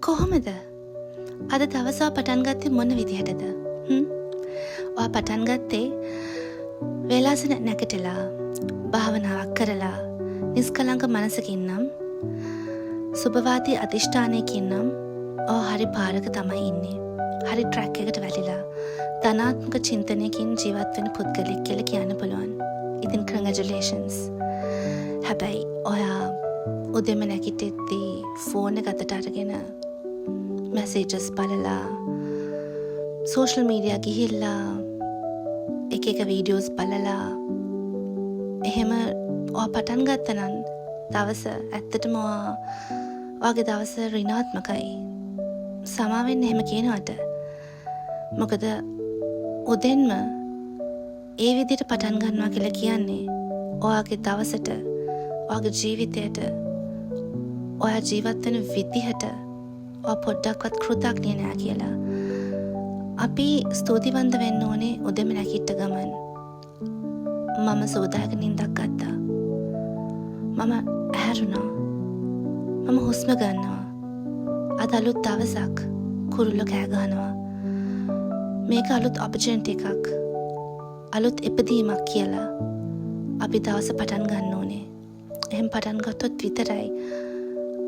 කොහොමද? අද දවස පටන් ගත්තේ මොන විදිහටද? ඔයා පටන් ගත්තේ වේලාසන නැගිටලා භාවනාවක් කරලා නිස්කලංක මනසකින් නම් සුබවාදී අධිෂ්ඨානයකින් නම් ඔයා හරි පාරක තමයි ඉන්නේ. හරි ට්‍රැක් එකට වැටිලා ධනාත්මක චින්තනයකින් ජීවත් වෙන පුද්ගලෙක් කියලා කියන්න පුළුවන්. ඉතින් congratulations. හැබැයි ඔයා උදේම නැගිටිද්දී ෆෝන් එක අතට අරගෙන messages බලලා social media ගිහිල්ලා එක වීඩියෝස් බලලා එහෙම ඔයා පටන් ගත්තනම් දවස ඇත්තටම ඔයාගේ දවස ඍණාත්මකයි. සමාවෙන්න එහෙම කියනවට. මොකද උදෙන්ම ඒ විදිහට පටන් ගන්නවා කියලා කියන්නේ ඔයාගේ දවසට, ඔයාගේ ජීවිතයට, ඔයා ජීවත් වෙන විදිහට ඔයා පොඩ්ඩක්වත් කෘතඥ නෑ කියලා. අපි ස්තුතිවන්ත වෙන්න ඕනේ උදෙම නැගිට ගමන්. මම සෝදාගෙන ඉඳක් ගත්තා. මම ඇහැරුණා. මම හුස්ම ගන්නවා. අද අලුත් දවසක්. කුරුල්ල කෑ ගහනවා. මේක අලුත් ඔපචුනිටි එකක්. අලුත් ඉපදීමක් කියලා අපි දවස පටන් ගන්න ඕනේ. එහෙම පටන් ගත්තොත් විතරයි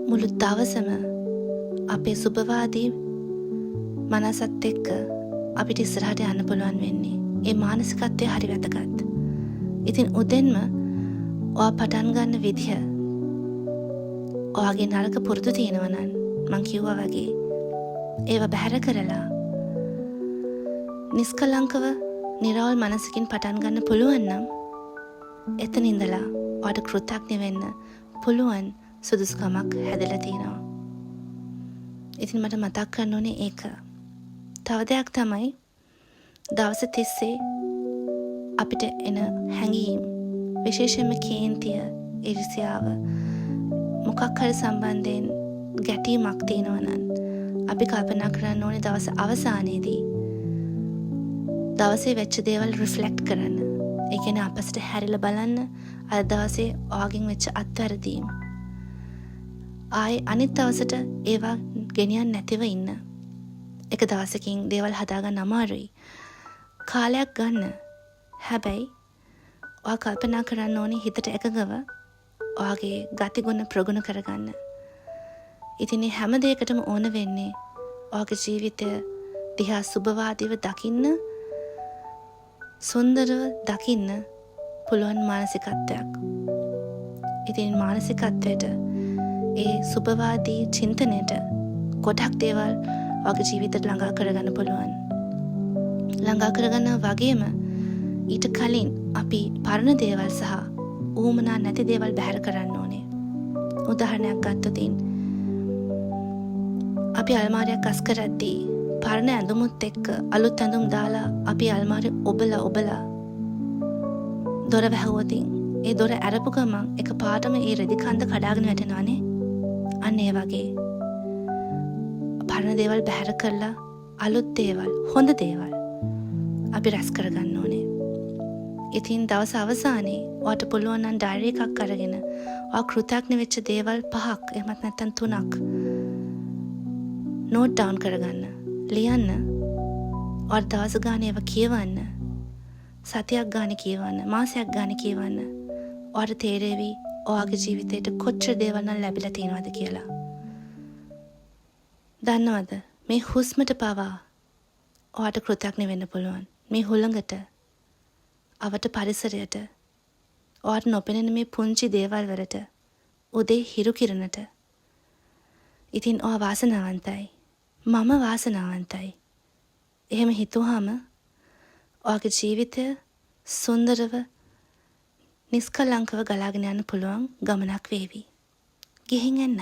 මුළු දවසම අපේ සුබවාදී මනසත් එක්ක අපිට ඉස්සරහට යන්න පුළුවන් වෙන්නේ. ඒ මානසිකත්වය හරි වැදගත්. ඉතින් උදෙන්ම ඔයා පටන් ගන්න විදිහ ඔයාගේ නරක පුරුදු තියෙනවා නම් මං කිව්වා වගේ ඒව බැහැර කරලා නිස්කලංකව නිරවුල් මනසකින් පටන් ගන්න පුළුවන් නම් එතන ඉඳලා ඔයාට කෘතඥ වෙන්න පුළුවන් සුදුසුකමක් හැදලා තියෙනවා. ඉතින් මට මතක් කරන්න ඕනේ ඒක. තව දෙයක් තමයි දවස් තිස්සේ අපිට එන හැඟීම්, විශේෂයෙන්ම කේන්තිය, ඊර්ෂ්‍යාව, මොකක් හරි සම්බන්ධයෙන් ගැටීමක් තියෙනවා නම් අපි කල්පනා කරන්න ඕනේ දවස් අවසානයේදී දවසේ වෙච්ච දේවල් රිෆ්ලෙක්ට් කරන්න. ඒ කියන්නේ අපසට හැරිලා බලන්න අද දවසේ ඔයාගෙන් වෙච්ච අත්වැරදීම්. ආයේ අනිත් දවසට ඒවා ගෙනියන්න නැතිව ඉන්න. එක දවසකින් දේවල් හදාගන්න අමාරුයි. කාලයක් ගන්න. හැබැයි ඔයා කල්පනා කරන්න ඕනේ හිතට එකගව ඔයාගේ ගතිගුණ ප්‍රගුණ කරගන්න. ඉතින් හැම දෙයකටම ඕන වෙන්නේ ඔයාගේ ජීවිතය දිහා සුබවාදීව දකින්න, සුන්දරව දකින්න පුළුවන් මානසිකත්වයක්. ඉතින් මානසිකත්වයට ඒ සුබවාදී චින්තනයට ගොඩක් දේවල් ඔයාගේ ජීවිතයට ළඟා කරගන්න පුළුවන්. ළඟා කරගන්න වගේම ඊට කලින් අපි පරණ දේවල් සහ ඌමනා නැති දේවල් බැහැර කරන්න ඕනේ. උදාහරණයක් ගත්තොත් අපි අල්මාරියක් අස් කරද්දී පරණ ඇඳුමුත් එක්ක අලුත් ඇඳුම් දාලා අපි අල්මාරිය ඔබලා දොර වැහුවොත් ඒ දොර ඇරපු ගමන් එක පාටම ඒ රෙදි කන්ද කඩාගෙන වැටෙනවානේ. අන්න ඒ වගේ පරණ දේවල් බැහැර කරලා අලුත් දේවල්, හොඳ දේවල් අපි රැස් කරගන්න ඕනේ. ඉතින් දවස් අවසානයේ ඔයාට පුළුවන් නම් ඩයරි එකක් අරගෙන ඔයා කෘතඥ වෙච්ච දේවල් 5ක් එහෙමත් නැත්නම් 3ක් නෝට් ඩවුන් කරගන්න. ලියන්න. ඔයාට දවස් ගානේ ඒවා කියවන්න. සතියක් ගානේ කියවන්න. මාසයක් ගානේ කියවන්න. ඔයාට තේරෙවි ඔයාගේ ජීවිතේට කොච්චර දේවල් නම් ලැබිලා තියෙනවද කියලා. දන්නවද මේ හුස්මට පවා ඔයාට කෘතඥ වෙන්න පුළුවන්. මේ හුළඟට, අවට පරිසරයට, ඔයාට නොපෙනෙන මේ පුංචි දේවල් වලට, උදේ හිරු කිරණට. ඉතින් ඔයා වාසනාවන්තයි. මම වාසනාවන්තයි. එහෙම හිතුවාම ඔයාගේ ජීවිතය සුන්දරව, නිස්කලංකව ගලාගෙන යන්න පුළුවන් ගමනක් වේවි. ගිහින් එන්න.